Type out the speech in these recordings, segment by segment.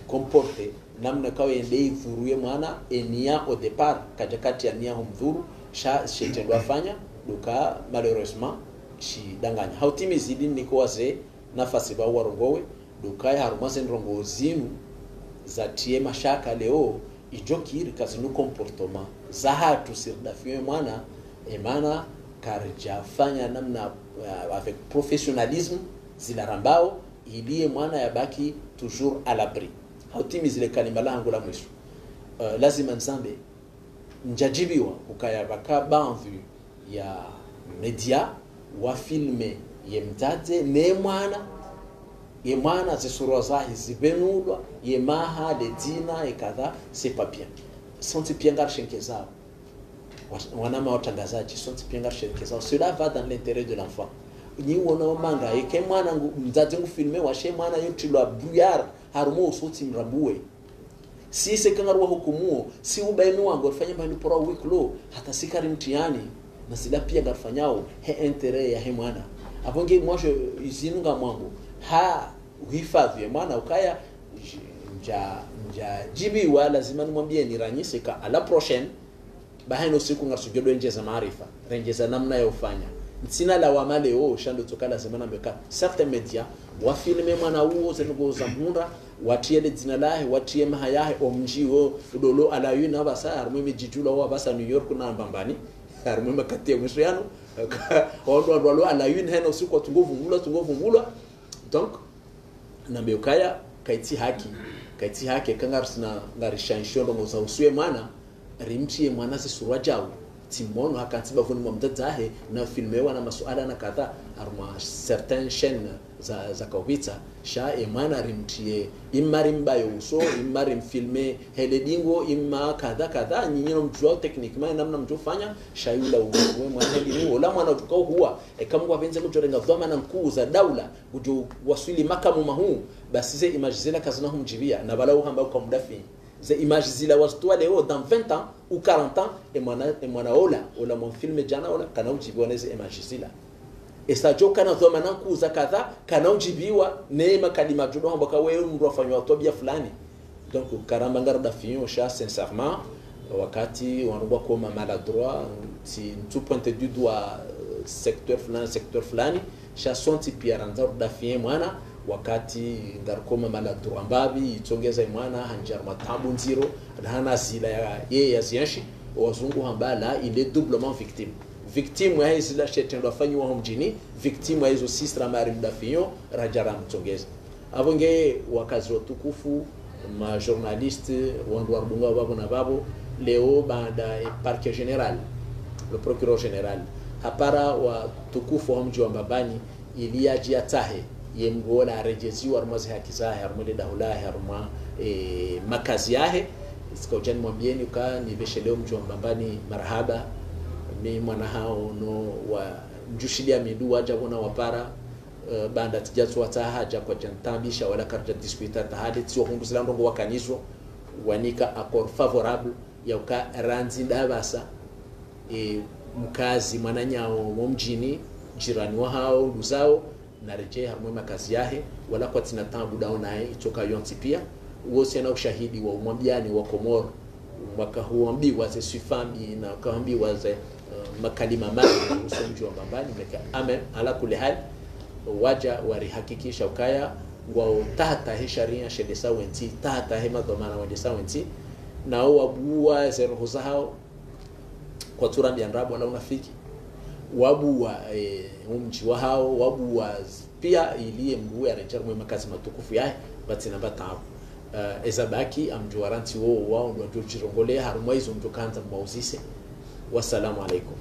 comporte namna kawa endei dhuruye mwana enia au départ katikati ya nia humdhuru shetendwa fanya duka malheureusement shi danganya hautimi zidi niko waze nafasi ba warongowe duka ya harumaze ndrongo zinu za tie mashaka leo ijokiri kazinu comportement za hatu sirdafie mwana emana karja fanya namna avec professionnalisme zilarambao iliye mwana yabaki toujours à l'abri hautimi zile kalima langu la mwisho lazima nsambe njajibiwa ukaya baka banvu ya media wa filme ye mtate ne mwana zisura zahi zibenulwa ye maha le dina e kadha c'est pas bien senti piengar shenkezao wanama watangazaji senti piengar shenkezao cela va dans l'intérêt de l'enfant ni wona manga eke mwana mzazi ngufilme washe mwana yotilwa buyar harumo usoti mrabue si sekangarwa hukumuo si ubainu wangu afanya mbali pora wiklo hata sikari mtiani na sila pia ngafanyao he intérêt ya he mwana aponge mwaje izinunga mwangu ha uhifadhi mwana ukaya jibi wa lazima nimwambie niranyise ka à la prochaine bahino siku ngasujodo nje za maarifa renjeza namna ya ufanya sina la wama leo shando tokala zamana meka certains médias wa filme mwana huo zengo za mhunda watie le dina lahe watie mahayahe omjio dolo ala yuna basa armwe jijula wa basa New York na mbambani armwe makati mshriano ndo ala yuna heno siku tungovu ngula donc na beokaya kaiti haki kangarsina ngarishansho ndo za uswe mwana rimtie mwana zisurwa jawu timono hakantiba vuni mwamdadahe na filmewa na masuala na kadha arma certaines chaînes za kawita sha emana rimtie imarimba yuso imarim filme heledingo imma kadha nyinyo mjua techniquement namna mjofanya shayula uwe mwana helingo la mwana tukao huwa ekamwa benze mjorenga dhamana mkuu za daula kujo wasili makamu mahu basi ze imagizela kazana humjibia na balau hamba kwa mudafi ze image zila wastua leo dans 20 ans ou 40 ans et mwana ola mon film jana ola kana ujibiwa ze image zila esa joka na dhoma nanku za kadha kana ujibiwa neema kalima judo hamba ka wewe mtu afanywa tobia fulani donc karamba ngarda fion cha sincèrement wakati wanubwa koma maladroit si tout pointe du doigt secteur fulani cha sonti pia ranza da fion mwana wakati ngarkoma maladroit mbabi itongeza mwana hanjar matambu nziro hana zila ya yeye yazianshi wazungu hambala il est doublement victime ya hizi la shetendo afanywa mjini victime ya hizo sistra mari mdafiyo rajara mtongeza avonge wakazi watukufu ma journaliste wandu warbunga babo na babo leo baada parquet général le procureur général hapara wa tukufu wa mji wa Mbabani iliaji tahe yemgola arejeziwa armazi haki zahe armule daula harma makazi yahe sikojani mwambieni uka niveshe leo mji wa Mbabani marhaba mi mwana hao no wa njushilia midu waja wana wapara banda tijatu wataha haja kwa jantambisha wala karja disputa tahadi tiyo hundu sila ndongo wakanizo wanika accord favorable ya uka ranzi ndabasa mkazi mwananyao mjini jirani wa hao luzao na reje harmwe makazi yahe wala kwa tina tambu dao nae itoka yonti pia uose na ushahidi wa umwambiani wa Komoro mwaka huambi waze sifami na kaambi waze makalima mali usomji wa Mbambani meka amen ala kule hali waja warihakikisha ukaya ngwao tata he sharia shede sawenti tata he madhamana wende sawenti na wabua zeroho zao kwa turambi andrabu wala unafiki wabua umji wa hao wabua pia iliye mbuwe arenjar mwe makazi matukufu yae batina batabu ezabaki amjuwaranti wao ndo jirongole harumwa hizo ndo kanza mwauzise wassalamu alaikum.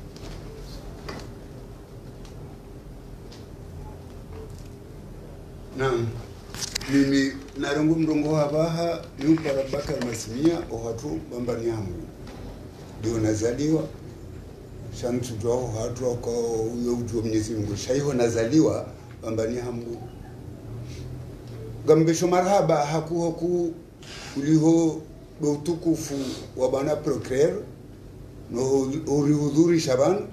Naam, mimi narongo mrongo habaha yupara Bakar Masimia ohatu Mbambani yangu ndio nazaliwa shamtu dwao hatu kwa huyo ujua Mwenyezi Mungu shaiho nazaliwa Mbambani yangu gambesho marhaba haku uliho do tukufu wa bana procureur no urihudhuri shaban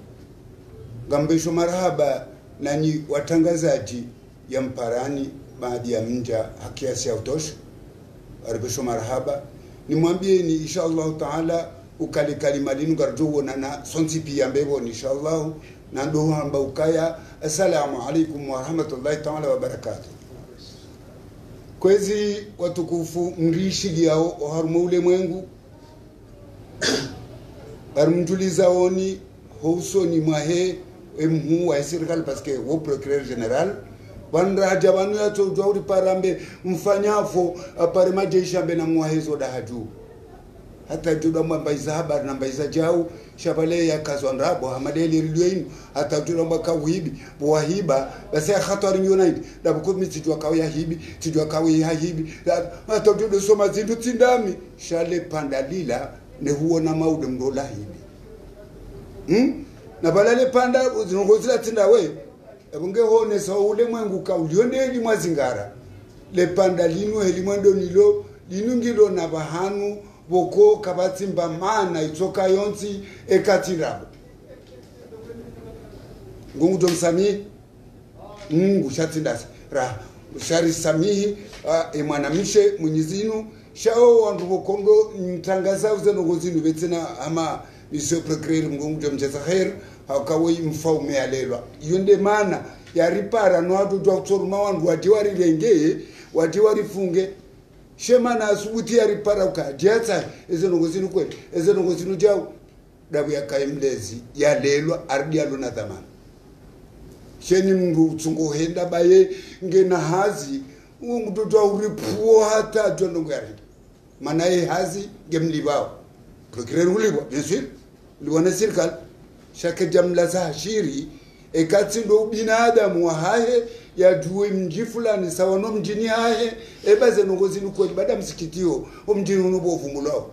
gambesho marhaba nani watangazaji ya Mparani baadhi ya mja hakiasi ya utosha arbesho marhaba nimwambie ni inshallah taala ukali kalima linu garjo na sonti pia mbebo inshallah na ndo hamba ukaya assalamu alaikum wa rahmatullahi taala wa barakatuh. Kwezi watukufu mrishi yao oharumo ule mwengu barumtuliza oni houso ni mwahe emhu wa serikali parce que au procureur général banraja banu ya tawri parambe mfanyafo apare majeshi ambe na mwahezo da haju hata juda mbaiza habari na mbaiza jao shabale ya kazwanrabo amadeli rilweni hata juda mbaka wibi wahiba basi khatari united da bukumi tijwa kawe ya hibi tijwa kawe ya hibi hata juda soma zindu tindami shale pandalila ne huona maude mdola hibi na balale panda uzinongozila tindawe ebunge hone sa ule mwengu ka uliondeli mwazingara le panda linu elimwendo nilo linungilo na bahanu boko kabatimba mana itoka yonti ekatirabo ngungu domsami mungu shatindasa ra shari samihi mwanamishe mwenyezinu shao wandu bokondo mtangaza uzenongozinu betina ama monsieur procureur ngungu domjeza khair hakawe mfaume alelwa yonde mana ya ripara no adu dwa tsoruma wandu wadiwari lenge wadiwari funge shema na asubuti ya ripara ukajeta ezenongozinu kwe ezenongozinu jao dabu ya kaimlezi ya lelwa ardi aluna dhamana sheni mndu tsungo henda baye ngena hazi mtoto uripuo hata jonongo yari mana ye hazi gemlibao procureur ulibwa bien sûr liwana serikali shaka jamla za shiri ekatsindo binadamu wa hahe ya duwe mji fulani sawa no mjini hahe ebaze nongozini kwa bada msikitio mjini unubo vumulao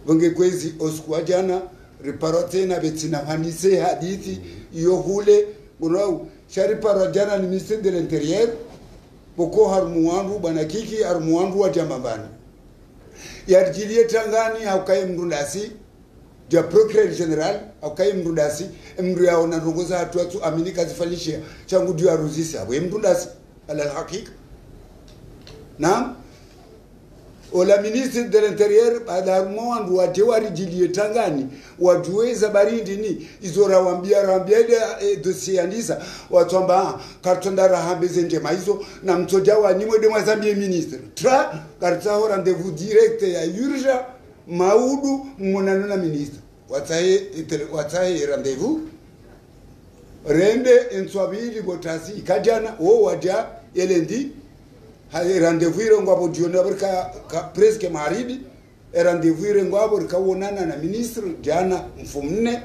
bonge kwezi oskwa jana riparote na betina hanise hadithi iyo hule unao shari paro jana ni ministre de l'intérieur boko harmuandu bana kiki harmuandu wa jamambani ya jilie tangani haukaye mndundasi ja procureur général aukaye mndundasi mndu yao na rongoza hatu aminika zifanyishia changu dio aruzisi abo mndundasi ala hakika naam ola ministre de l'intérieur baada mwandu wa tewari jilie tangani wajueza barindi ni izora wambia ile dossier andisa watomba kartonda rahambe zenje maizo na mtoja wa nimwe de mwazambie ministre tra karta ho rendez-vous direct ya urgent maudu mmonano na ministre wataye rendez-vous rende enswabili botasi kajana wadia elendi haye rendez-vous irongo abo diona barka presque maribi rendez-vous irongo abo rikawonana na ministre jana mfumne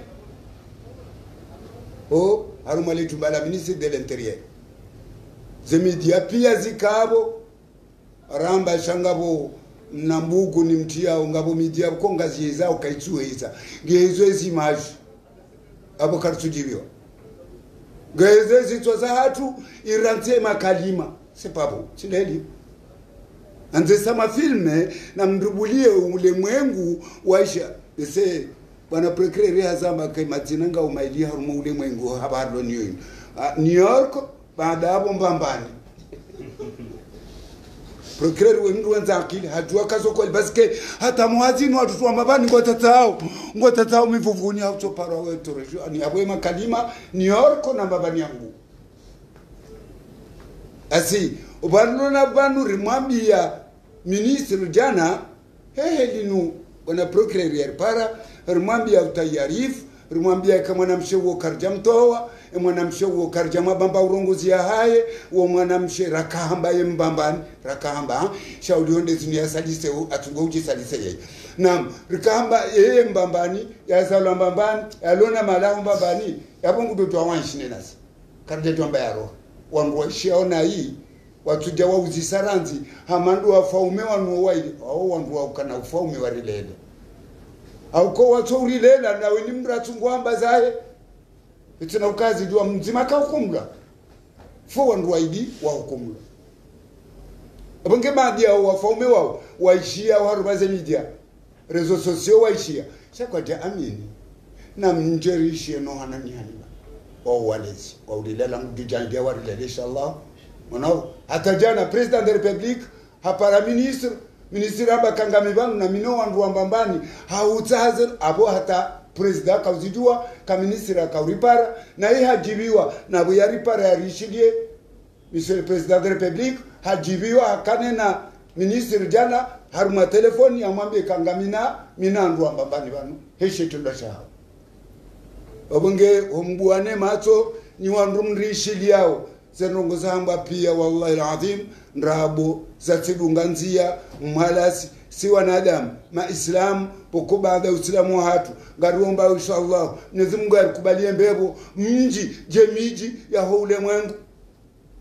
harumali tumbala ministre de l'intérieur zemedia pia zikabo ramba shangabo nambugu ni mtia ngabo media ko ngaziza ukaitsueza ngezo ezimaji abo kartujibiwa ngezo zitwaza hatu irante makalima sepabo chileli anze sama filme na mrubulie ulemwengu waisha ese bwana procureur hazamba kai matinanga umaili harumu ulemwengu habaro niyo New York baada hapo mbambani procureur wendu wenza akili hajua kazo kwa baske hata muazini watu wa mabani ngotatao mivuvuni hapo paro wetu ni abo makalima New York na mabani yangu asi ubanuna banu rimwambia ministre jana linu wana procureur para rimwambia utayarif rimwambia kama namshewo karjamtoa mwanamshewo karjama bamba urongozi ya haye wa mwanamshe rakahamba yembambani rakahamba shauri onde zinia salise atungoji salise yeye na rakahamba yeye mbambani ya sala mbambani alona mala mbambani yabongo doto awanshine nasi karje twamba yaro wangu shiona hii watuja wa uzisaranzi hamandu wafaume wanu waidi au wandu wa ukana ufaume warilele au kwa watu ulilela na weni mratu ngwamba zae itina ukazi jua mzima ka hukumla fo wandu waidi wa hukumla abonge madia wafaume wao waishia warubaze media rezo sosio waishia shakwa ja amini na mnjerishie no hanani haniba wa walezi wa ulilela mdijandia warilele inshallah mwanao hata jana president de la republique hapara ministre aba kangami banu na mino wandu wambambani hautahazen abo hata president kauzijua ka ministre akauripara na hii hajibiwa na buyaripara yarishilie monsieur le président de la république hajibiwa hakane na ministre jana haruma telefoni amwambie kangamina mina ndu wambambani banu heshe tundasha obunge ombuane macho ni wandu mrishiliao zenongo zamba pia wallahi alazim ndrabo zatidunganzia mhalasi si wanadamu maislam poko baada uislamu hatu ngariomba inshallah Mwenyezi Mungu alikubalie mbebo mji jemiji ya hule mwengu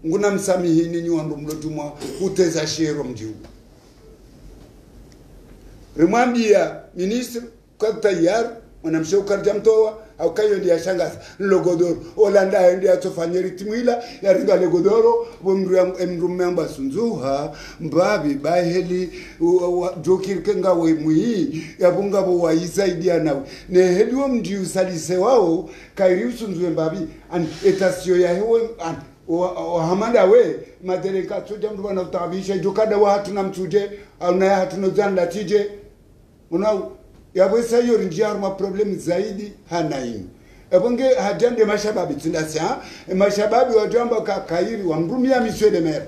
nguna msamihini ni wandu mlotumwa uteza shero mji rimwambia ministre kwa tayari mwanamshoka jamtoa au kayo ndiye shangaza logodoro olanda ndiye atofanyeri timwila ya ringa logodoro bomru memba sunzuha mbabi baheli jokir kenga we mui ya bunga bo wa isaidia nawe ne hediwo mdi usalise wao kairi sunzuwe mbabi an etasio ya hewe an o hamanda we madereka tuje mdu bana utabisha jokada wa hatuna mtuje au na hatuna zanda tije unao yabwesa hiyo njiar ma problem zaidi hanaini ebonge hajande mashababi tindasa mashababi wajamba kairi wa mrumia monsieur de maire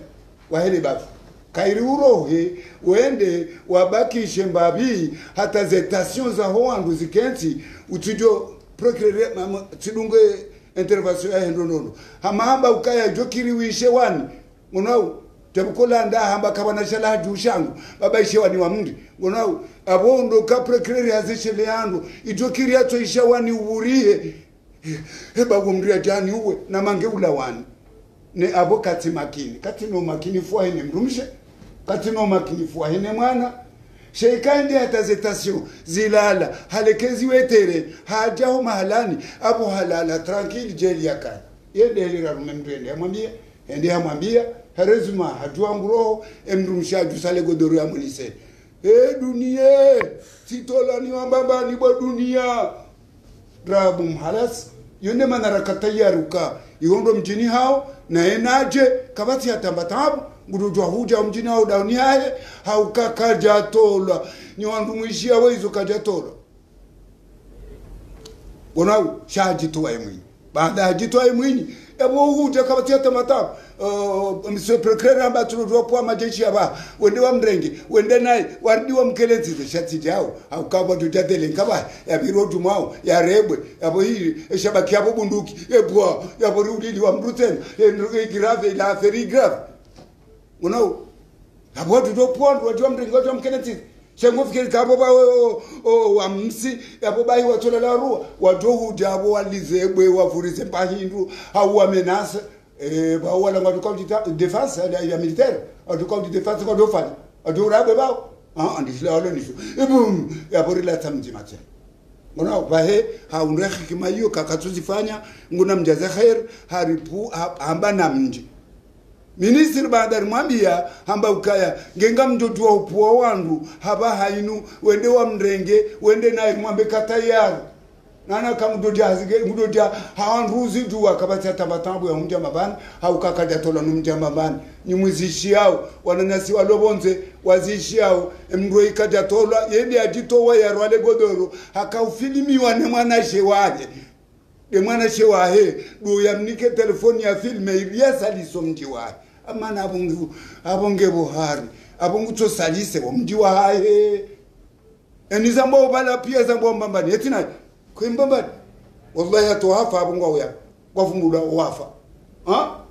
wa hele bafu kairi urohe wende wabakishe mbabi hata zetation za hoandu zikenzi utujo procureur tidunge intervention ya ndonono hamamba ukaya jokiri wishe wani unao tebukola nda hamba kabana shala jushangu baba ishewa ni wa mndi ngonao abondo ka procureur azishele yangu idokiri yato ishawani uburie heba gumria jani uwe na mange ulawani ne abo kati no makini fwa hene mrumshe kati no makini fwa hene mwana sheikandi atazetasio zilala halekezi wetere hajaho mahalani abo halala tranquille jeli yakaya yende helira rumemdwende amwambie ende amwambia Herezuma hajua nguroho emrumsha jusale godoro ya munise dunia sitola ni wambamba ni bwa dunia drabu mhalas yone manaraka tayaruka yondo mjini hao na enaje kabati atambatabu ngudujwa huja mjini hao dauni haye haukakaja tola ni wandu mwishia wezo kaja tola unau shajitoa emwini baada hajitoa emwini ebo huja kabati atambatabu monsieur procureur amba tunodwa kwa majeshi aba wende wa mrenge wende naye wardi wa mkelezi shati jao au kabo tutadele nkaba ya birodu mao ya rebwe abo hii shabaki abo bunduki ebwa ya borudi wa mbruten grave la feri grave unao abo tutodwa wa mrenge wa mkelezi shengo fikiri kabo ba o amsi abo bai watola la ruwa wadohu jabo walizebwe wavurize pahindu au amenasa ba wala ngatuka defense ya militaire atuka defense ko dofana adura beba andisla wala nisho ebum ya borila tamji macha ngona bahe haunrehi kimayo kakatuzifanya nguna mjaza khair haripu hamba na mji ministre baada mwambia hamba ukaya ngenga mtoto wa upuo wangu haba hainu wende wa mrenge wende na mwambe katayari nana kamudoja hazige mudoja hawanruzi duwa kabata tabatambu ya mja mabani haukakaja tola numja mabani nyumuzishi yao wananyasi walobonze wazishi yao mroi kaja tola yende ajitowa ya rwale godoro hakaufilimiwa ne mwana shewahe de mwana shewahe do yamnike telefoni ya filme iliasa lisomjiwa amana abonge Buhari abongu to salise omjiwa hae enizambo bala pia zambo mbambani etina kwembamba wallahi atohafa abungwa uya kwafungula wafa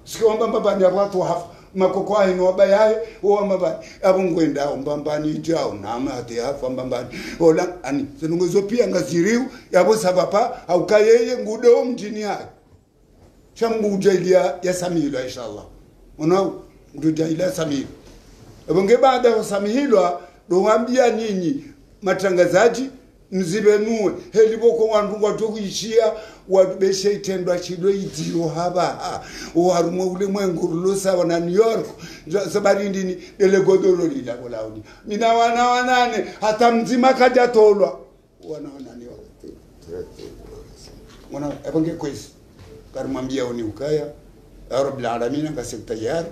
sikwamba mbambani abantu hafa makoko ayi no bayaye o mbambani abungwenda mbambani jao nama ate hafa mbambani ola ani senungezo pia ngaziriu yabo sabapa au kayeye ngudo mjini yake shamu ujailia ya Samilo inshallah unao ujailia Samilo abunge baada ya Samilo ndo wambia nyinyi matangazaji mzibenue heliboko wandu watokuishia wabeshe itendwa chido idiro haba warumwe ule mwengurulo sawa na New York sabari ndini delegodoro lila bolauni mina wanane hata mzima kaja tolwa wanane wana ebange kwesi karimwambia oni ukaya ya rabbil alamin ngasekta yar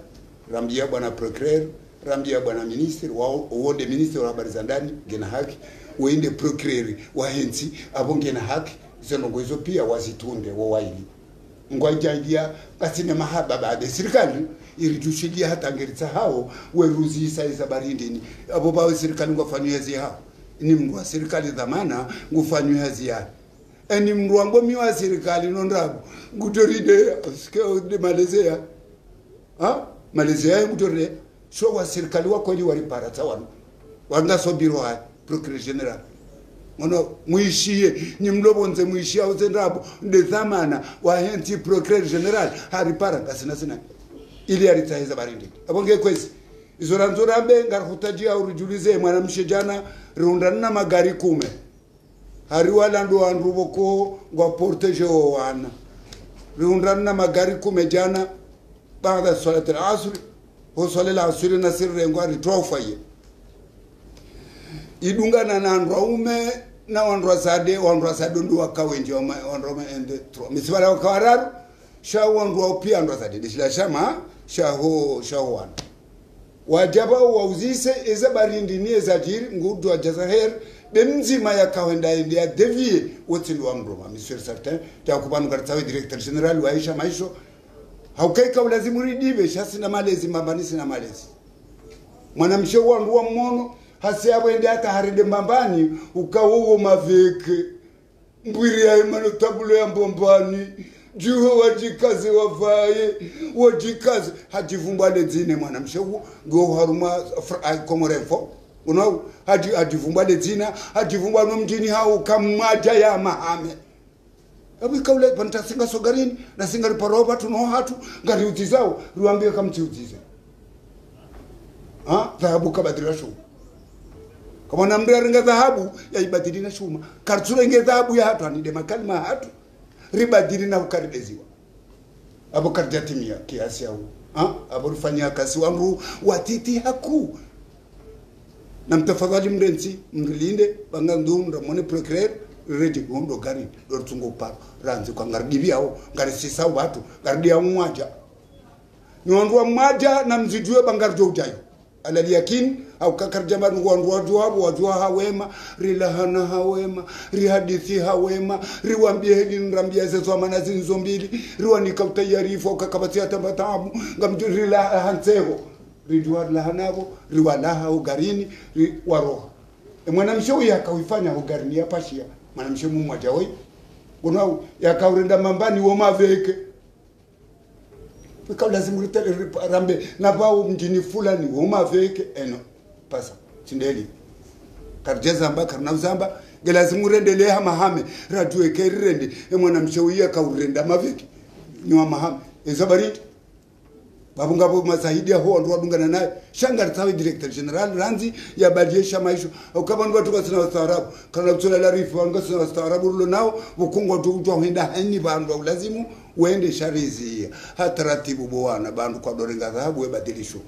rambia bwana procureur rambia bwana minister uonde minister wa habari za ndani gena haki uende procureur wa hensi abonge na haki zenongo hizo pia wazitunde wawaili ngwajaidia kasine mahaba baada serikali irijushilia hata ngeritsa hao weruzi isa barindini abo bawe serikali ngofanywa hazi hao ni mndu wa serikali dhamana ngufanywa hazi ya eni mndu wango miwa serikali nondrabo ngutoride skeo de Malaysia Malaysia ngutoride so wa serikali wako ni walipara tawano wanga sobiro ha procureur general mono muishie ni mlobonze muishie auzendrabo de dhamana wa henti procureur general haripara kasina ili aritaiza barindi abonge kwezi izoranzora mbe ngarutajia urujulize mwanamshe jana riundana magari 10 hariwala ndo andruboko ngwa portage wana riundana magari 10 jana baada salat al-asr ho salat al-asr na sirre ngwa ritwafaye idungana na ndwaume na wandwa sade ndo wakawenje wandroma ende tro misibala wakawararu sha wandwa pia ndwa sade dishila shama shahoan wajaba wauzise eza barindi ni eza jiri ngudu wa jazaher bemzima ya kawenda ya devie wotilu wa mroma monsieur certain ta kupanu kartawe directeur general wa Aisha Maisho haukaika ulazimu ridibe shasi na malezi mambani na malezi mwanamshe wangu wa mmono hasi abwende hata haride mbambani ukawo maveke mbwiri ya imano tabulo ya mbombani juho wajikaze wafaye wajikaze hajivumbale zine mwanamshe go haruma komorefo unao hajivumbale zina hajivumbale mjini hao kamaja ya mahame abu kaule pantasinga sogarini na singa riparoba tuno hatu ngari utizao ruambia kamti utize dhahabu kabadila shuma kama namria ringa dhahabu ya ibadilina shuma kartsura inge dhahabu ya hatu anide makalima hatu ribadili na ukarideziwa abo karjatimia kiasi yao abo rifanya kasi wangu watiti haku na mtafadhali mrenzi mlinde bangandu mramone procureur reje gondo gari dortungo pa ranzi kwa ngardibi yao ngari sisa watu gardi ya mwaja nyondwa mwaja na mzijue bangarjo ujayo alali yakin au kakarjamba wajua hawema rilahana hawema rihadithi hawema riwambie hili nrambia zezo manazi nzo mbili riwanika utayarifu au kakabatia tambatamu ngamjurila hanseho rijua lahanabo riwalaha ugarini waroha mwanamshe huyu akawifanya ugarini ya pashia mwanamshe mmoja wewe unao yakaurenda mambani wo maveke kwa lazima ritele rambe na bao mjini fulani wo maveke eno pasa tindeli karjeza mbaka na uzamba lazima urendele ha mahame radue kerende mwanamshe huyu akaurenda maveke nywa mahame ezabari babu ngabo masahidi ho ndo wadungana naye shanga tawe director general ranzi ya badiesha maisho ukaba ndo watu kasina wastaarabu kana kutola larifu wanga sina wastaarabu lo nao bukungwa tu henda hani bandu lazimu uende sharizi hataratibu bwana bandu kwa dorenga dhahabu we badilisho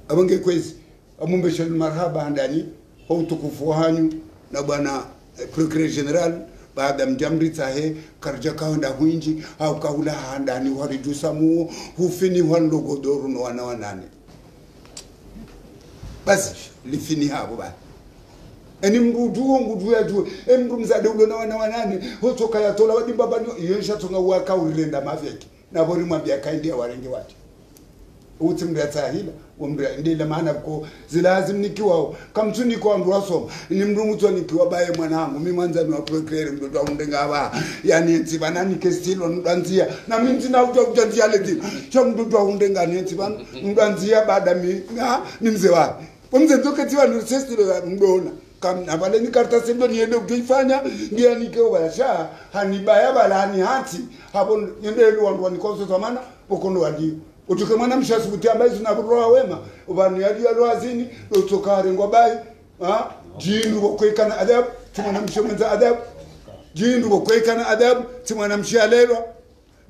abange kwezi amumbe shal marhaba ndani ho utukufu hanyu na bwana procureur general baada mjamri tahe karja kaunda huinji au kaula handani warijusa mu hufini wandogo doru no wana wanane basi lifini hapo ba eni ngudu ya juu mndu mzade ulo na wana wanane hotoka ya tola wadi baba yensha tunga waka urenda maveki na bori mwambia kaindia warenge wati uti mrata hila umra ndile maana ko zilazim nikiwa kamtuni kwa ndo wasoma ni mrumuto nikiwa bae mwanangu mimi mwanzani wa procureur mtoto undenga aba yani ntiba nani kestilo ndanzia na mimi tina ujanzia leti cha mtoto undenga ni ntiba ndanzia baada mi ni mzee wapi pomze doketiwa ndo sestilo mdona kam abale ni karta sendo niende kujifanya ngia nikeo basha hanibaya bala ni hati hapo niende wandu nikoso zamana pokondo wadi utukemana mshasubuti ambaye zinaburoa wema ubani yali alwazini utokare ngobai jindu bokwekana adab tumana mshemenza adab jindu bokwekana adab tumana mshalelwa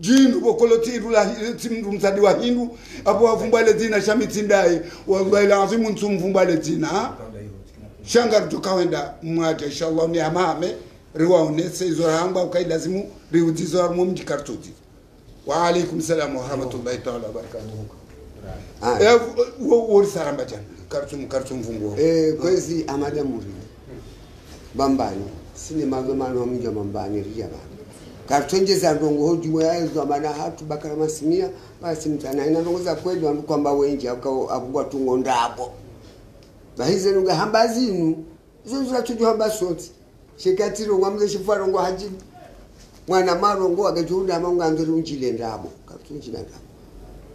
jindu bokolotiru la timdu msadi wa hindu apo avumbale dina shamitindai wallahi lazim ntumvumbale dina shangar tukawenda mwaje inshallah ni amame riwaonese izoramba ukailazimu riudizo mu mjikartuti wa alaikum salam wa rahmatullahi ta'ala wa barakatuh. wo saramba chan kartum vungo kwezi amada muri bambani sine magomano mnja mambani ria bana kartonjeza ndongo hoju yazo amana hatu bakara masimia basi mtana ina ndongo za kweli wandu kwamba wengi akugwa tungo ndabo bahize nunga hamba zinu zo zatujo hamba soti shekatiro ngwamze shifaro ngo haji mwana marongo agajunda amanga ndiri unjile ndabo kartonjina ndabo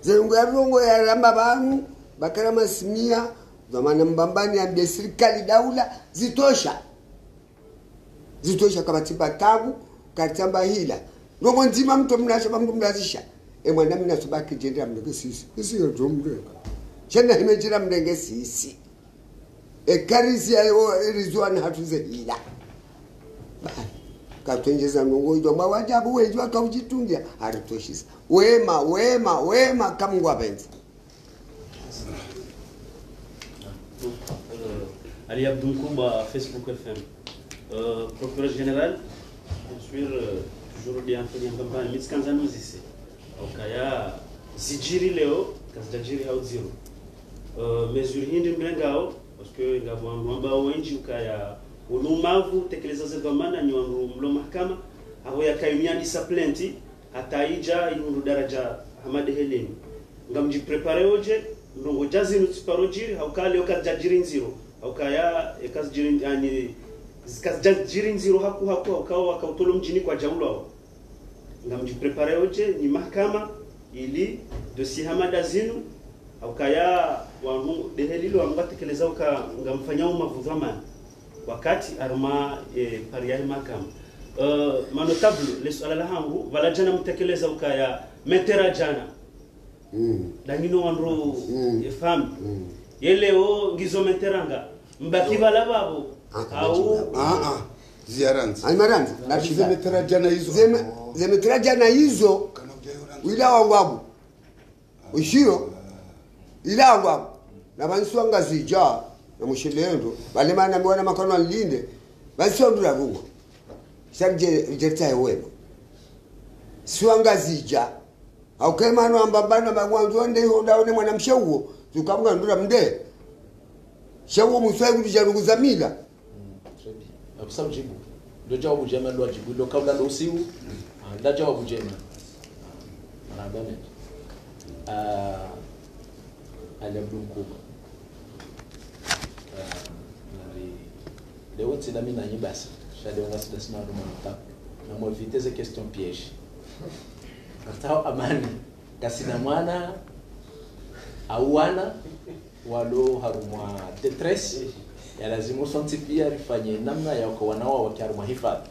zengo ya rongo ya ramba banu bakara masimia zamana mbambani ya serikali daula zitosha kama tiba tabu katamba hila rongo nzima mtu mnasha mtu mnazisha mwana mimi nasubaki jenda mndenge sisi yo domreka chena imejira mndenge sisi karisi ya rizwana hatuze hila katwenjeza ngongo ndo mawajabu wewe jwa kaujitungia aritoshisa wema kamngwa benza Ali Abdou Koumba, Facebook FM. Procureur général, bien sûr, toujours bien fait en campagne, mais quand ça nous ici. Au cas Zijiri Leo, Kazajiri Hao Zero. Mesure hindi mlengao, parce que ngabo mwamba wengi ukaya ulumavu tekeleza zevamana ni wangu mlo mahakama, aho yakayumia disciplenti, ataija inundu daraja Hamad Heleni. Ngamji prepare oje, ndongo jazi nutsiparojiri, haukale okajajiri nziro. Haukaya ekazjiri yani zikazjiri nziro haku ukawa wakautolo mjini kwa jaulo hao. Ngamji prepare oje ni mahakama ili dossier Hamada zinu haukaya wangu dehelilo wangatekeleza ngamfanya umavudhamani wakati arma pariyahi mahakama. Manotable le swala la hangu wala jana mtekeleza ukaya metera jana dangino wanro efam yeleo ngizo meteranga mbaki bala babo au ziaranzi almaranzi na zimetera jana hizo zimetera jana hizo ila wangu ushiro ila wangu na banswanga zija na mushilendo bale mana mwana makono alinde basondura rungo sabje jeta wewe swanga zija au kama no ambabana bagwanzo nde ndaone mwana mshawo tukamga ndura mde shawo musai kujarunguza mila akusa ujibu ndio jawabu jema ndio ajibu ndio kabla ndio usiu ndio jawabu jema marabane Ali Abdou Koumba leo tsina mina nyibasa shade ngasi dasina ndo mta na mo éviter ces questions pièges katao amani kasina mwana auana walo harumwa détresse ya lazima santipia rifanye namna ya kwa wanao wakiaruma hifadhi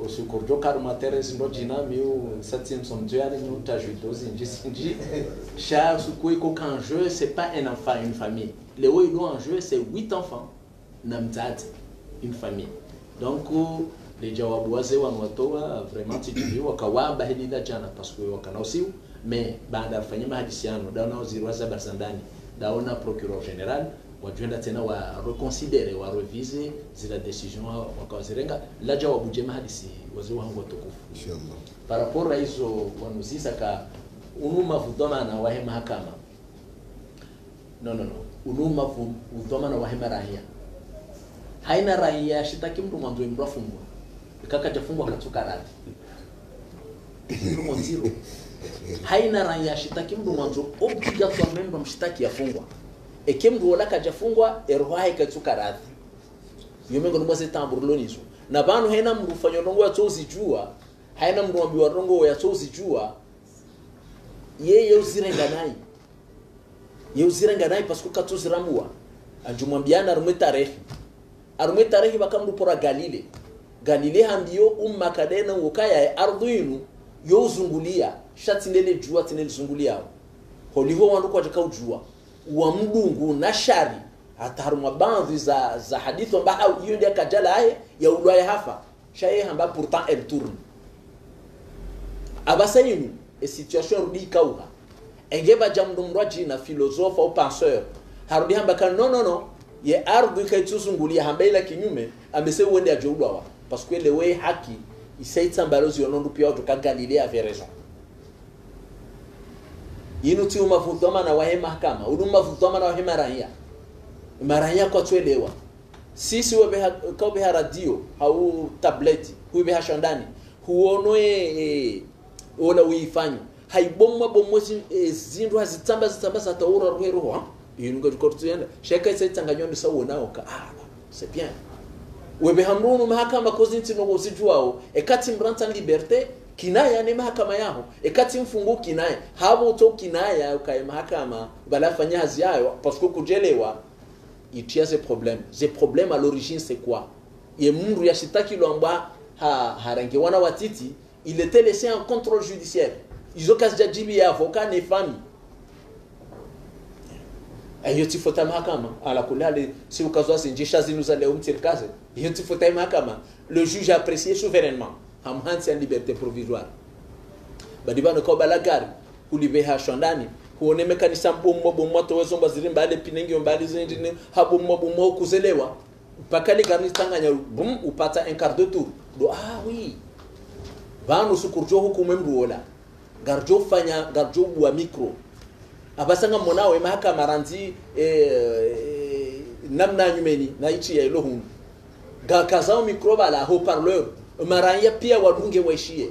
usikurjo karuma teresi ndo jina miu septième somdiane ni utajudozi nji cha sukui ko kan jeu c'est pas un enfant une famille le haut en jeu c'est 8 enfants namzat une famille donc les jawabu wazee wanatoa vraiment tijibi wakawamba hili jana parce que wakana usiu mais baada fanya mahadisiano daona waziri wa Zabasandani daona procureur général wajenda tena wa reconsidérer wa reviser zile décision wakazirenga la jawabu jema hadisi wazee wangu watukufu inshallah par rapport à hizo wanuzisa ka unuma vudhamana wa mahakama no unuma vudhamana wa raia haina raia shitaki mtu mwanzo mrafungwa kaka jafungwa katuka radhi mtu zero haina raia shitaki mtu mwanzo obligatoirement mshitaki yafungwa ekemdu wala kajafungwa erwahi katuka radhi yomengo nomwe tamburlonizo na banu haina mrufanyo ndongo ya tozijua haina mruambi wa ndongo ya tozijua yeye uzirenga nayi parce que katuzirambua anjumwambiana arume tarehe bakamdu pora Galile hambio kadena ukaya ardhinu yo uzungulia shatinele jua tinele zungulia holiho wandu kwa jaka ujua wa mdungu na shari ataruma bandhi za hadithu ambayo hiyo ndio kajala ya ulwaye hafa shaye hamba pourtant elle tourne abasayinu e situation rudi kauha engeba jamdumrwa jina philosophe au penseur harudi hamba kan non ye ardhi kaituzungulia hamba ila kinyume amesema wende ajoulwa parce que le way haki isaita mbalozi yonondu pia watu Galilée avait raison inu ti umavutoma na wahe mahakama udu mavutoma na wahe marahia kwa tuelewa sisi wewe radio au tableti huwe shandani huonoe ola uifanyo haibomwa bomozi zindu hazitamba za taura roho inu ngo tuenda sheka isa tanganyoni sawo nao ka c'est bien wewe hamrunu mahakama kozinti no uzijwao ekati mranta liberté kinaya ni mahakama yao ekati mfungu kinaya habo to kinaya ukaye mahakama balafanya hazi yayo parce que kujelewa il y a ces problèmes à l'origine c'est quoi ye mundu ya shitaki lomba harange wana watiti il était laissé en contrôle judiciaire ils ont cassé jibi ya avocat ne famille ayo tifota mahakama ala kulale si ukazwa sinjisha zinuza leo mtirikaze iyo tifota mahakama le juge a apprécié souverainement hamhansi en liberté provisoire badibano ko balagari kulibeha shondani huone mekanisa bomo towezomba ziri mbale pinengi mbali zindine bomo kuzelewa mpaka ligani tanganya bum upata un quart de tour do oui vanu sukurjo hukumu mruola garjo fanya garjo wa micro abasanga monawe mahakama ranzi namna nyumeni na ichi ya ilohun gakazao micro bala ho parleur maranya pia wadunge waishie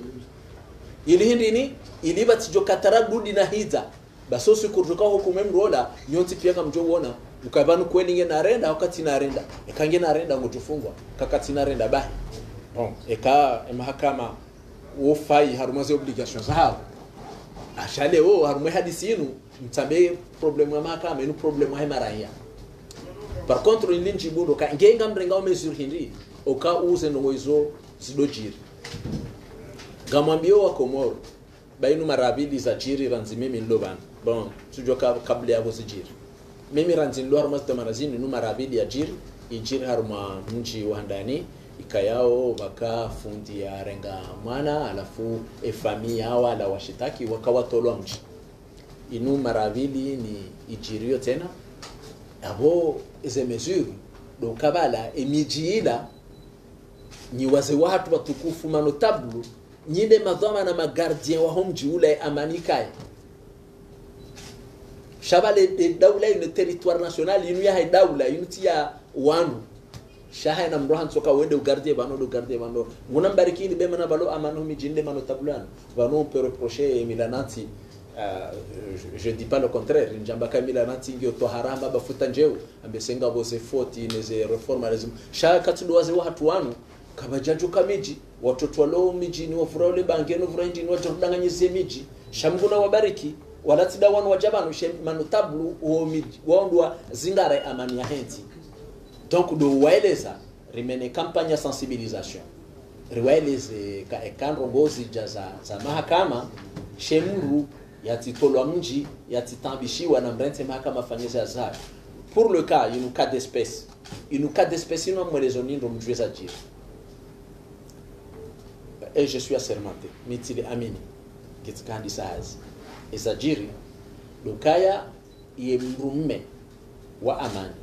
ili hindini ili batijo kataragudi na hiza baso sikurjuka hukumu mrola nyonti pia kamjo uona ukabanu kweli nge narenda wakati narenda ekange narenda ngutufungwa kakati narenda bahi bon eka mahakama wofai harumaze obligations hao ashale harume hadisi inu mtambe problème ya mahakama inu problème ya maraya par contre in linji budo ka ngenga mrenga o mesure hindi oka uze ndo izo zidojiri gamwambio wa Komoro bainu marabili za jiri ranzi mimi nloban bon tujoka kabla ya kuzijiri mimi ranzi nlo haruma zitamanazini nu marabili ya jiri ijiri haruma mji wa ndani ikayao baka fundi ya renga mwana alafu family hawa la washitaki wakawatolwa mji inu marabili ni ijirio tena abo ize mesure do kabala emijiila ni waze watu watukufu manotablu nyinde madhama na magardien wa homji ule amanikaye shabale de dawla ine territoire national inu ya dawla inu tia wanu shaha na mrohan soka wende ugardie bano do gardie bano nguna mbarikini be mana balo amanu mi jinde manotablan bano peut reprocher milanati je dis pas le contraire njamba kamila natingi to haramba bafuta njeu ambesenga bose foti neze reformalism sha katudo waze watu wanu kabajaju kamiji watoto walo miji ni wafura ule bangeno vura ndini wajodanganyeze miji shamguna wabariki walatida wanu wajabanu manotablu o miji waondwa zingare amani ya henti donc do waeleza rimene campagne ya sensibilisation riwaeleze ka ekanrongozi jaza za mahakama shemuru yatitolwa mji yatitambishiwa na mrente mahakama fanyeza za pour le cas une cas d'espèce ino mwelezo nindo mjweza jiri et je suis assermenté mitili amini kitikandi sahazi isajiri lukaya ye mrumme wa amani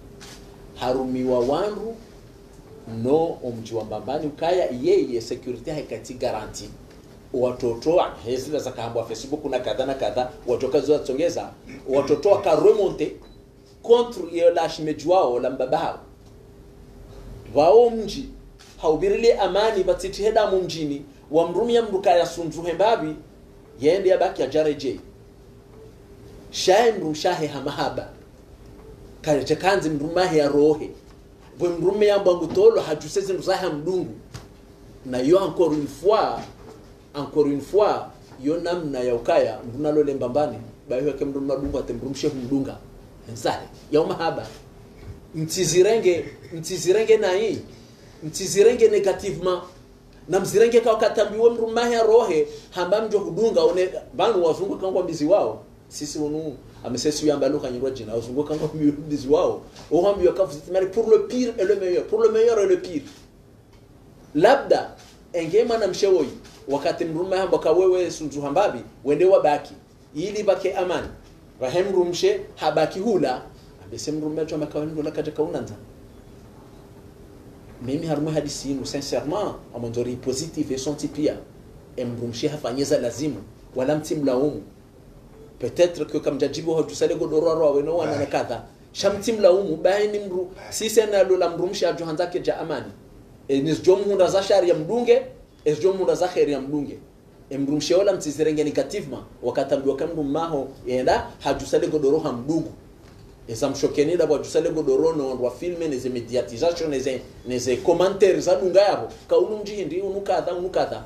harumiwa wanru no omji wa mbambani ukaya yeye security haikati garanti watoto hezila za kahambwa Facebook na kadha na kadha watoka zoa tsongeza watoto ka remonter contre iyo la shimejwao la mbabao wao mji haubirili amani batiti heda mumjini wa mrumia mruka ya sunjuhe mbabi yende ya baki ya jareje shahe mrumshahe hamahaba kare kanzi mrumahe ya rohe bwe mrume ya mbangutolo hajusezi mzaha mdungu na yo encore une fois yo namna ya ukaya mbunalo le mbambani bayo yake mndu madungu atemrumshe mdunga nzale ya mahaba mtizirenge na hii mtizirenge negativement na mzirenge kwa katambiwe mrumahe rohe hamba mjo hudunga one banu wazungu kangwa mbizi wao sisi unu amesesi yamba luka nyirwa jina wazungu kangwa mbizi wao ohambi wakafuzitimari pour le pire et le meilleur pour le meilleur et le pire labda engema na mshewoi wakati mrume hamba kawewe sunjuhambabi wende wabaki ili bake amani rahem rumshe habaki hula abese mrume choma kawendo la kaja kaunanza mimi harume hadisi inu sincèrement amondori positif et senti pia emrumshe hafanyeza lazimu wala mtimlaumu peut-être que comme jajibu hojusale godoro ro weno wana kadha shamtim laumu baini mru sisi na lola mrumshi ajohanza ke ja amani nisjom hunda za shari ya mdunge esjom hunda za khairi ya mdunge mrumshi wala mtizirenge negativement wakatambiwa kamdu maho yenda hajusale godoro hamdugu esa mshokeni da bajusale godoro no wa filme neze mediatisation neze commentaires za dunga yabo ka unumjindi unukadha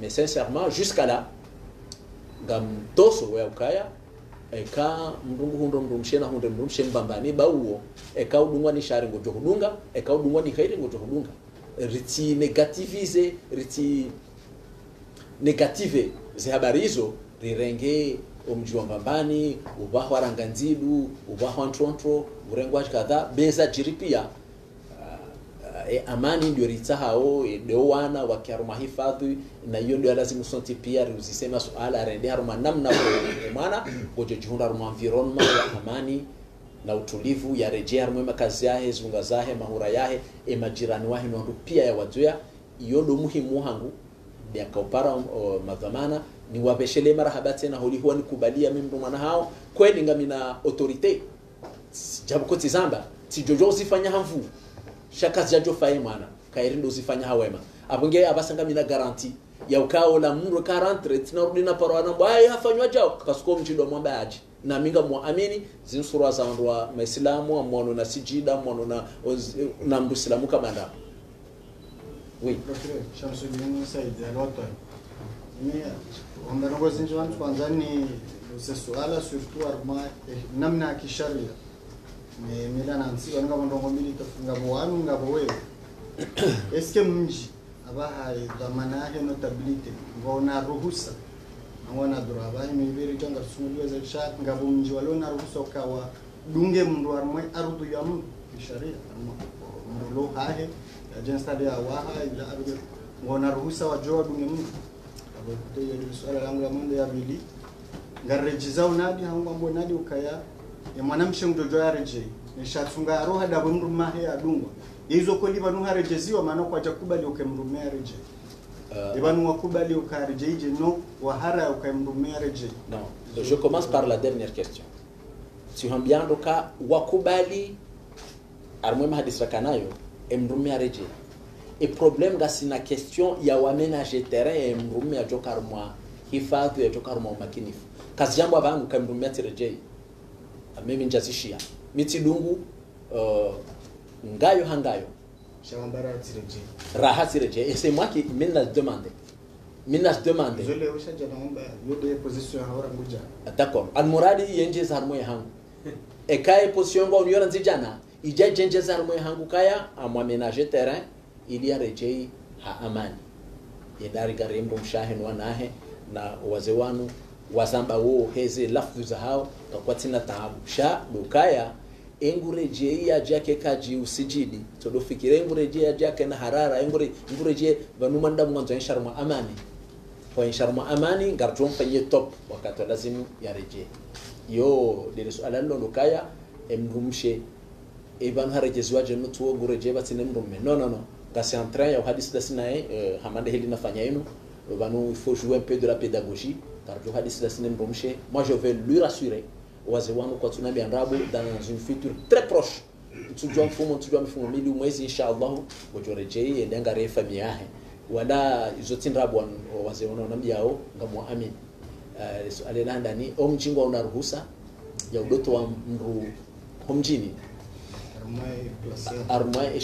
mais sincèrement jusqu'à là ngam toso wa ukaya eka mrungu hundo mrumshena hunde mrumshe mbambani bauo eka udungwa ni shari ngojo hudunga eka udungwa ni khairi ngojo hudunga riti negativize riti negative ze habari hizo rirenge omji wa mbambani ubaho aranganzidu ubaho antronto urengwa kadha beza jiripia amani ndio ritahao ndio wana wa kiaruma hifadhi na hiyo ndio lazima sonti pia uzisema swala rende haruma namna kwa maana goje jihunda haruma environment ya amani na utulivu ya rejea haruma makazi yahe zunga zahe mahura yahe majirani wahe ndo pia ya wazoea hiyo ndio muhimu hangu ya kaupara madhamana ni wabeshele marahaba tena holi huwa nikubalia mimi ndo mwana hao kweli ngamina autorite jabu koti zamba si jojo zifanya hamvu shaka jajo faye mwana kairindo zifanya hawema abonge abasanga mina garanti ya ukao la mndo 40 tinarudi na parwana baya hafanywa jao kasuko mjido mwamba aji na minga muamini zinsura za ndwa maislamu amwono na sijida amwono na mbusilamu kama nda oui Shamsuddin Said alwata ni on ndogo zinjwan kwanza ni suala surtout arma namna kisharia ni mila na nsi wanga ndongo mili tafunga bwanu ngabo wewe eske mji abaha dhamana he notability ngona ruhusa ngona duraba ni biri tanga sumuliwe za sha ngabo mji walona ruhusa kawa dunge mndu armwe arudu ya mndu kisharia mndu lo hahe ajensta de awaha ila arudu ngona ruhusa wajoa dunge mndu abo kutoyo ni swala langu la munde ya bili ngarejiza unadi hangu ambo nadi ukaya ya mwanamshe mdojo ya reje nishatunga roha da mruma he adungwa hizo kweli banu harejeziwa maana kwa jakubali ukemrumia reje ibanu wakubali ukarejeje no wahara ukemrumia reje non je commence par la dernière question si hambiando ka wakubali armwe hadisra kanayo emrumia reje et problème gasina question ya wamenager terrain emrumia jokarmwa hifadhi ya jokarmwa makinifu kazi jambo abangu kamrumia reje mimi njazishia mitidungu ngayo hangayo shambara tireje raha tireje et c'est moi qui mina demande je le ushaje naomba yode position haura nguja d'accord almuradi yenje zarmoye hangu e kai position ngo nyora nzijana ije jenje zarmoye hangu kaya amwamenager terrain ili ya rejei ha amani yedari garembo mshahen wanahe na wazee wanu wazamba wo heze lafdhu za hao takwatina taabu sha dukaya engurejei ya jake kaji usijidi todofikire engurejei jake na harara engurejei banumanda mwanzo insharma amani kwa insharma amani ngartom fanye top wakati lazima ya reje yo dele swala lo dukaya emrumshe eban harejezwa jenu tuo gurejei batine mrumme non kasi en train ya hadith dasinae hamande heli nafanya yenu il faut jouer un peu de la pédagogie tarjo hadith dasine mrumshe moi je vais lui rassurer wazewanu kwa tsunami andabu dans une future très proche tujua mfumo mili mwezi inshallah wajorejei endenga re famille yahe wala izotinrabu wazewanu nambiao ngamwa amin alela ndani omjingo una ruhusa ya udoto wa mru homjini armai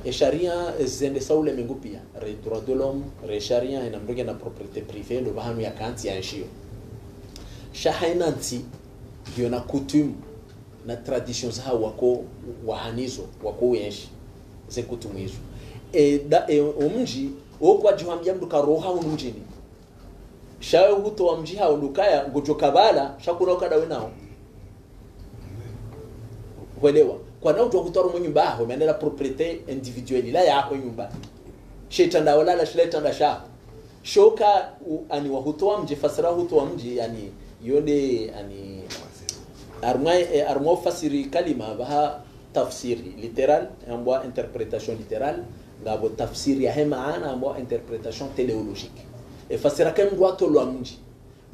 et sharia zende saule mengu pia re droit de l'homme re sharia ina mruge na propriété privée lo bahanu ya kanti ya nshio shahainanti ndio na coutume na tradition za wako wahanizo wako wenshi ze coutume hizo omji okwa jihambia mduka roha unumjini shawe huto wa mji hao ndukaya ngojokabala shakura kada wenao kuelewa kwa nao tukutoro mu nyumba yako imeendela propriété individuelle la yako nyumba shetanda wala la shetanda sha shoka ani wahutoa mji fasira hutoa mji yani yode ani armo fasiri kalima baha tafsiri literal ambo interprétation littérale ngabo tafsiri ya maana ambo interprétation téléologique e fasira kem doato lo mji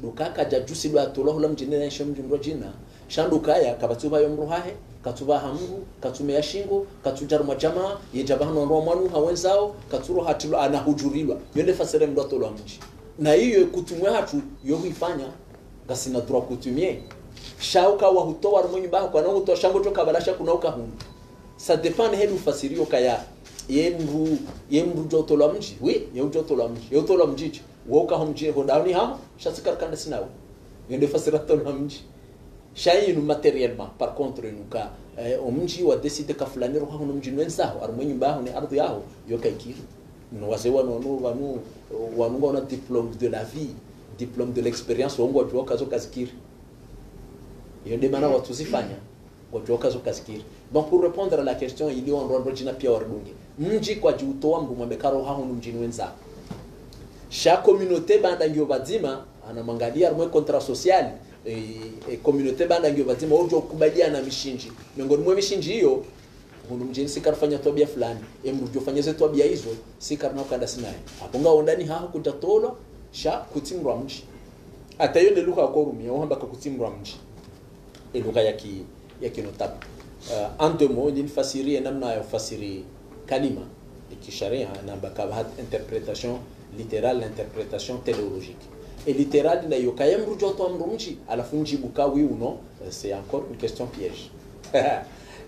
dukaka jajusi lwa tolo hula mjini na shem jumro jina shanduka ya kabatuba yomro hahe katuba hamru katume ya shingo katujar majama yejabahano ndo mwanu hawenzao katuro hatilo anahujurilwa yende fasere ndo tolo mji na hiyo kutumwe hatu yo huifanya gasina dura kutumie shauka wa hutoa rumunyi ba kwa nangu to shango to kabalasha kuna ukahunu ça dépend hedu fasirio kaya yemru joto la mji oui yemru joto la mji yoto la mji woka homji hodani ham shasikar kanda sinawo yende fasira to la mji shayi nu matériellement par contre nuka omji wa décider ka fulani ro hono mji nwensa armunyi ba hono ardu yaho yokaikiri no wasewa no wanu ngona diplôme de la vie diplôme de l'expérience wongo tu okazo kazikiri yende mana watu sifanya watu okazo kazikiri. Donc pour répondre à la question il y a un rond jina pia wardunge mji kwa jutoa mndu mwambekaro haho no mjini wenza cha communauté banda ngyo bazima anamangalia mwe contrat social e communauté banda ngyo bazima ojo kubaliana mishinji miongoni mwa mishinji hiyo huno mjini sikarfanya tabia fulani mjo fanyeze tabia hizo sikarna kanda sinaye aponga ondani haho kutatolo cha kutimrwa mji atayo de luka ko rumia ohamba ka kutimrwa mji e luka yaki notable. En deux mots, d'une fasiri namna ya fasiri kalima ikisharia na bakabat interprétation littérale, l'interprétation téléologique. Et littérale na yokaya mrujo to amrumji alafu njibu ka oui ou non, c'est encore une question piège.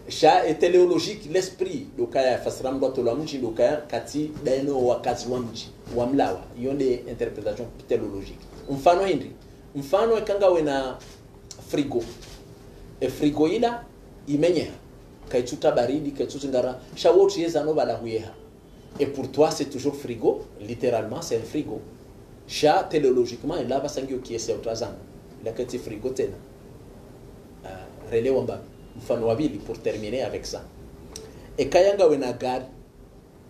Sha et téléologique l'esprit lokaya fasiram do to lamji lokaya kati daino wakazi wamji wamlawa yonde interprétation téléologique. Mfano hindi mfano ekanga wena frigo e frigo ila imenye kaituta baridi kaituta ngara shawoti yeza no bala huyeha et pour toi c'est toujours frigo littéralement c'est un frigo sha téléologiquement il lava sangio qui est utazana la kati frigo tena relais wamba mfano wabili pour terminer avec ça et kayanga wena gari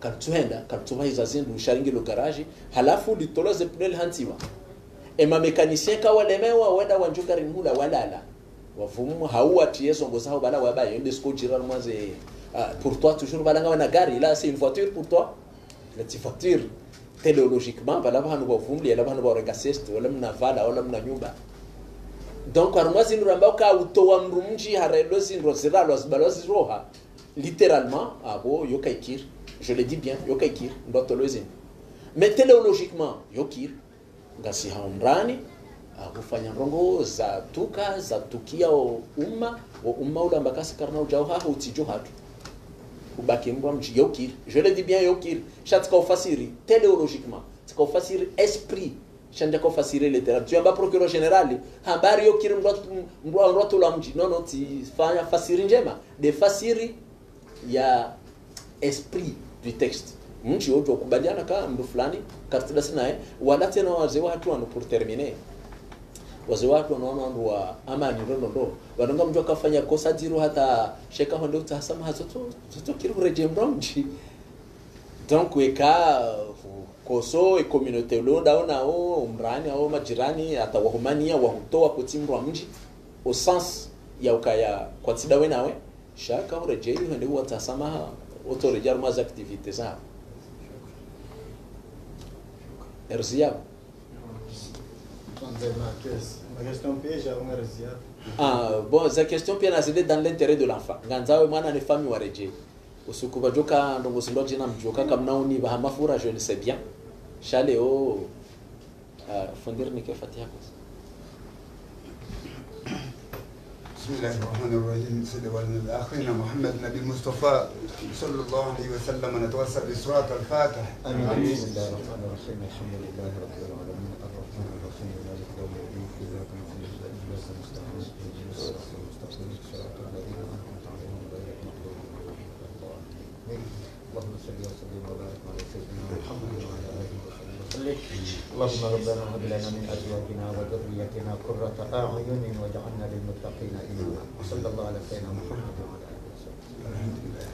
katuenda katuba izazindu sharingi lo garage halafu litoloze pnel hantiwa et ma mécanicien ka walemewa wenda wanjuka rinhula walala wafumu hawa tieso ngoza bala wabaye ende sko jiral mwaze pour toi toujours balanga wana gari là c'est une voiture pour toi la voiture téléologiquement bala bana wafumu la bana warenga sest wala mna vala wala mna nyumba donc armwazi nuramba ka utowa mrumji harelo zindro ziralo zibalozi roha littéralement abo yokaikir je le dis bien yokaikir ndotolozin mais téléologiquement yokir ngasi haumrani kufanya rongo za tuka za tukia umma ula mbakasi karna ujauha utijo hatu ubaki mbwa mji yokir je le dis bien yokir chatka ufasiri téléologiquement tika ufasiri esprit chanja ko fasiri littéral tu amba procureur général habari yokir mroto la mji non ti fanya fasiri njema de fasiri ya esprit du texte mji ojo kubaliana ka mdu fulani kartida sinae wala tena wazee watu wana pour terminer wazee watu wanaona ndoa ama ni ndo wananga mtu akafanya kosa zero hata sheka hondo utasema hazoto kirureje mronji donc weka koso e communauté londa ona o mrani au majirani hata wahumania wahutoa kutimrwa mji au sens ya ukaya kwa tsida wenawe shaka ureje hende utasema autorejar mas activités zao erzia bon za question pia nazile dans l'intérêt de l'enfant nganzawe mwana ni famille wareje usukuba joka ndongo sindoje na mjoka kama nauni ba mafura je ne sais bien chale o fondir ni kefatiha kwa بسم الله الرحمن الرحيم سيدنا والآخرين محمد نبي المصطفى صلى الله عليه وسلم نتوسل بسورة الفاتح آمين. بسم الله الرحمن الرحيم الحمد لله رب العالمين الرحمن الرحيم مالك يوم الدين إياك نعبد وإياك نستعين اهدنا الصراط المستقيم صراط الذين أنعمت عليهم غير المغضوب عليهم ولا الضالين اللهم صل وسلم وبارك على سيدنا محمد وعلى آله وصحبه وسلم اللهم ربنا هب لنا من أزواجنا وذريتنا قرة أعين واجعلنا للمتقين إماما وصلى الله على سيدنا محمد وعلى آله وصحبه الحمد لله